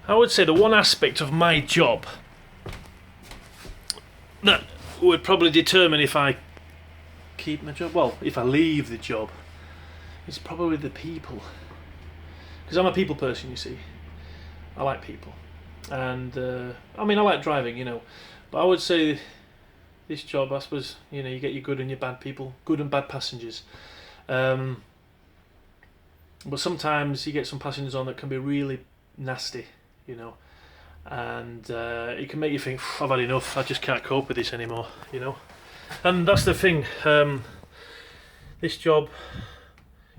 I would say the one aspect of my job that would probably determine if I keep my job, well, if I leave the job, is probably the people. Because I'm a people person, you see. I like people. And, I like driving, But I would say this job, I suppose, you get your good and your bad people, good and bad passengers. But sometimes you get some passengers on that can be really nasty, and it can make you think, I've had enough, I just can't cope with this anymore, And that's the thing, this job,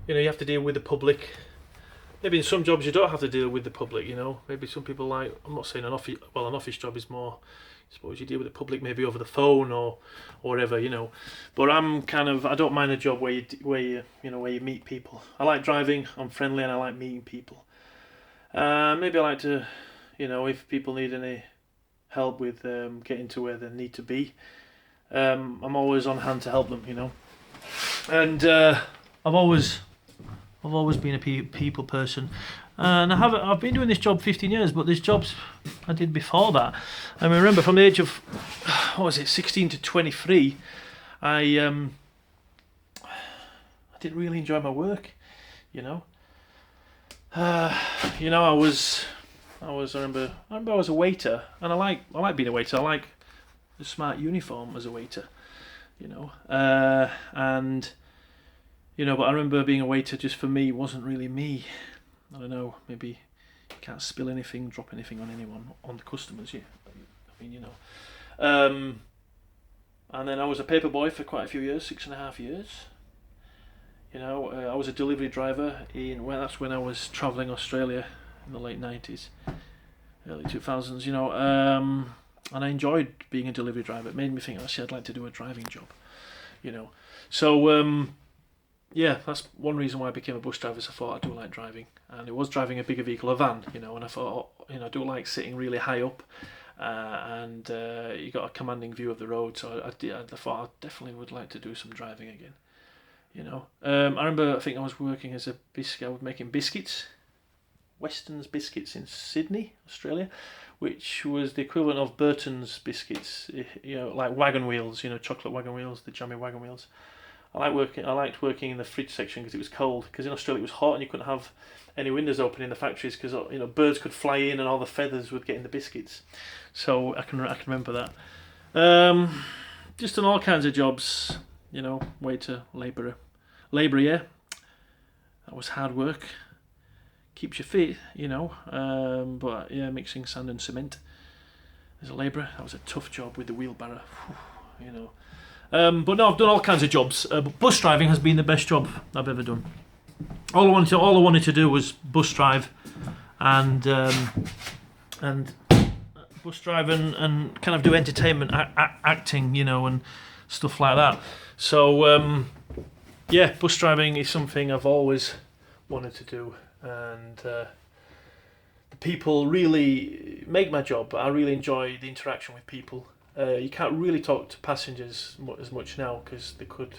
you have to deal with the public. Maybe in some jobs you don't have to deal with the public, Maybe some people like, I'm not saying an office job is more, I suppose you deal with the public maybe over the phone or whatever, But I'm I don't mind a job where you meet people. I like driving, I'm friendly, and I like meeting people. Maybe I like to, if people need any help with getting to where they need to be, I'm always on hand to help them, And I've always been a people person, and I've been doing this job 15 years, but there's jobs I did before that. I remember from the age of 16 to 23, I didn't really enjoy my work, I remember I was a waiter, and I like being a waiter. I like the smart uniform as a waiter, and. But I remember being a waiter just for me wasn't really me. I don't know, maybe you can't spill anything, drop anything on anyone, on the customers, And then I was a paper boy for quite a few years, 6.5 years. I was a delivery driver that's when I was travelling Australia in the late 90s, early 2000s, and I enjoyed being a delivery driver. It made me think, actually, I'd like to do a driving job, So, yeah, that's one reason why I became a bus driver. So I thought I do like driving, and it was driving a bigger vehicle, a van, and I thought, I do like sitting really high up, and you got a commanding view of the road. So I thought I definitely would like to do some driving again, I remember, I think I was working as I was making biscuits, Weston's biscuits in Sydney, Australia, which was the equivalent of Burton's biscuits, like wagon wheels, chocolate wagon wheels, the jammy wagon wheels. I liked working in the fridge section because it was cold. Because in Australia it was hot and you couldn't have any windows open in the factories because birds could fly in and all the feathers would get in the biscuits. So I can remember that. Just on all kinds of jobs, waiter, labourer, yeah. That was hard work. Keeps you fit, But yeah, mixing sand and cement as a labourer, that was a tough job with the wheelbarrow, But no, I've done all kinds of jobs. But bus driving has been the best job I've ever done. All I wanted to do was bus drive, and bus drive and kind of do entertainment, acting, and stuff like that. So yeah, bus driving is something I've always wanted to do, and the people really make my job. I really enjoy the interaction with people. You can't really talk to passengers as much now because they could,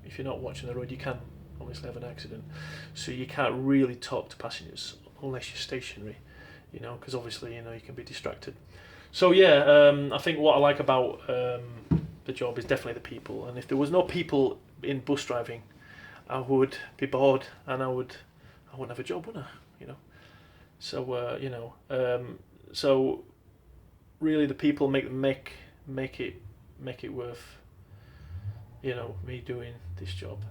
if you're not watching the road, you can obviously have an accident. So you can't really talk to passengers unless you're stationary, because obviously, you can be distracted. So yeah, I think what I like about the job is definitely the people. And if there was no people in bus driving, I would be bored and I wouldn't have a job, would I? So so really the people make it worth me doing this job.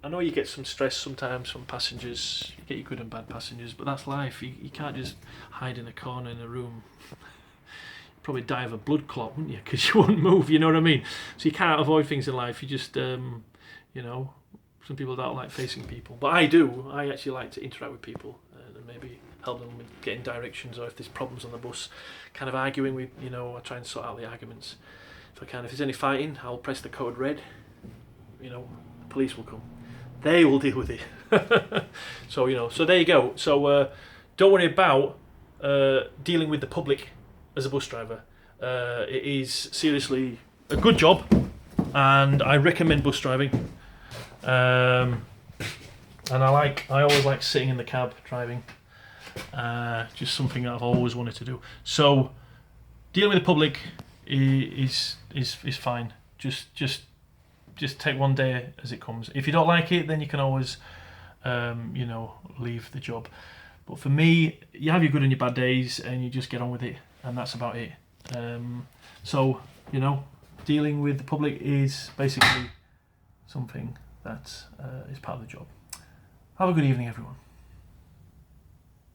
I know you get some stress sometimes from passengers, you get your good and bad passengers, but that's life. You can't just hide in a corner in a room. You'd probably die of a blood clot, wouldn't you, because you wouldn't move, you know what I mean? So you can't avoid things in life. You just some people don't like facing people, but I do. I actually like to interact with people and maybe help them with getting directions, or if there's problems on the bus, kind of arguing with, I try and sort out the arguments if I can. If there's any fighting, I'll press the code red, the police will come, they will deal with it. So so there you go. So don't worry about dealing with the public as a bus driver. It is seriously a good job, and I recommend bus driving. And I always like sitting in the cab driving. Just something that I've always wanted to do. So dealing with the public is fine. Just take one day as it comes. If you don't like it, then you can always leave the job. But for me, you have your good and your bad days, and you just get on with it, and that's about it. So dealing with the public is basically something that is part of the job. Have a good evening, everyone.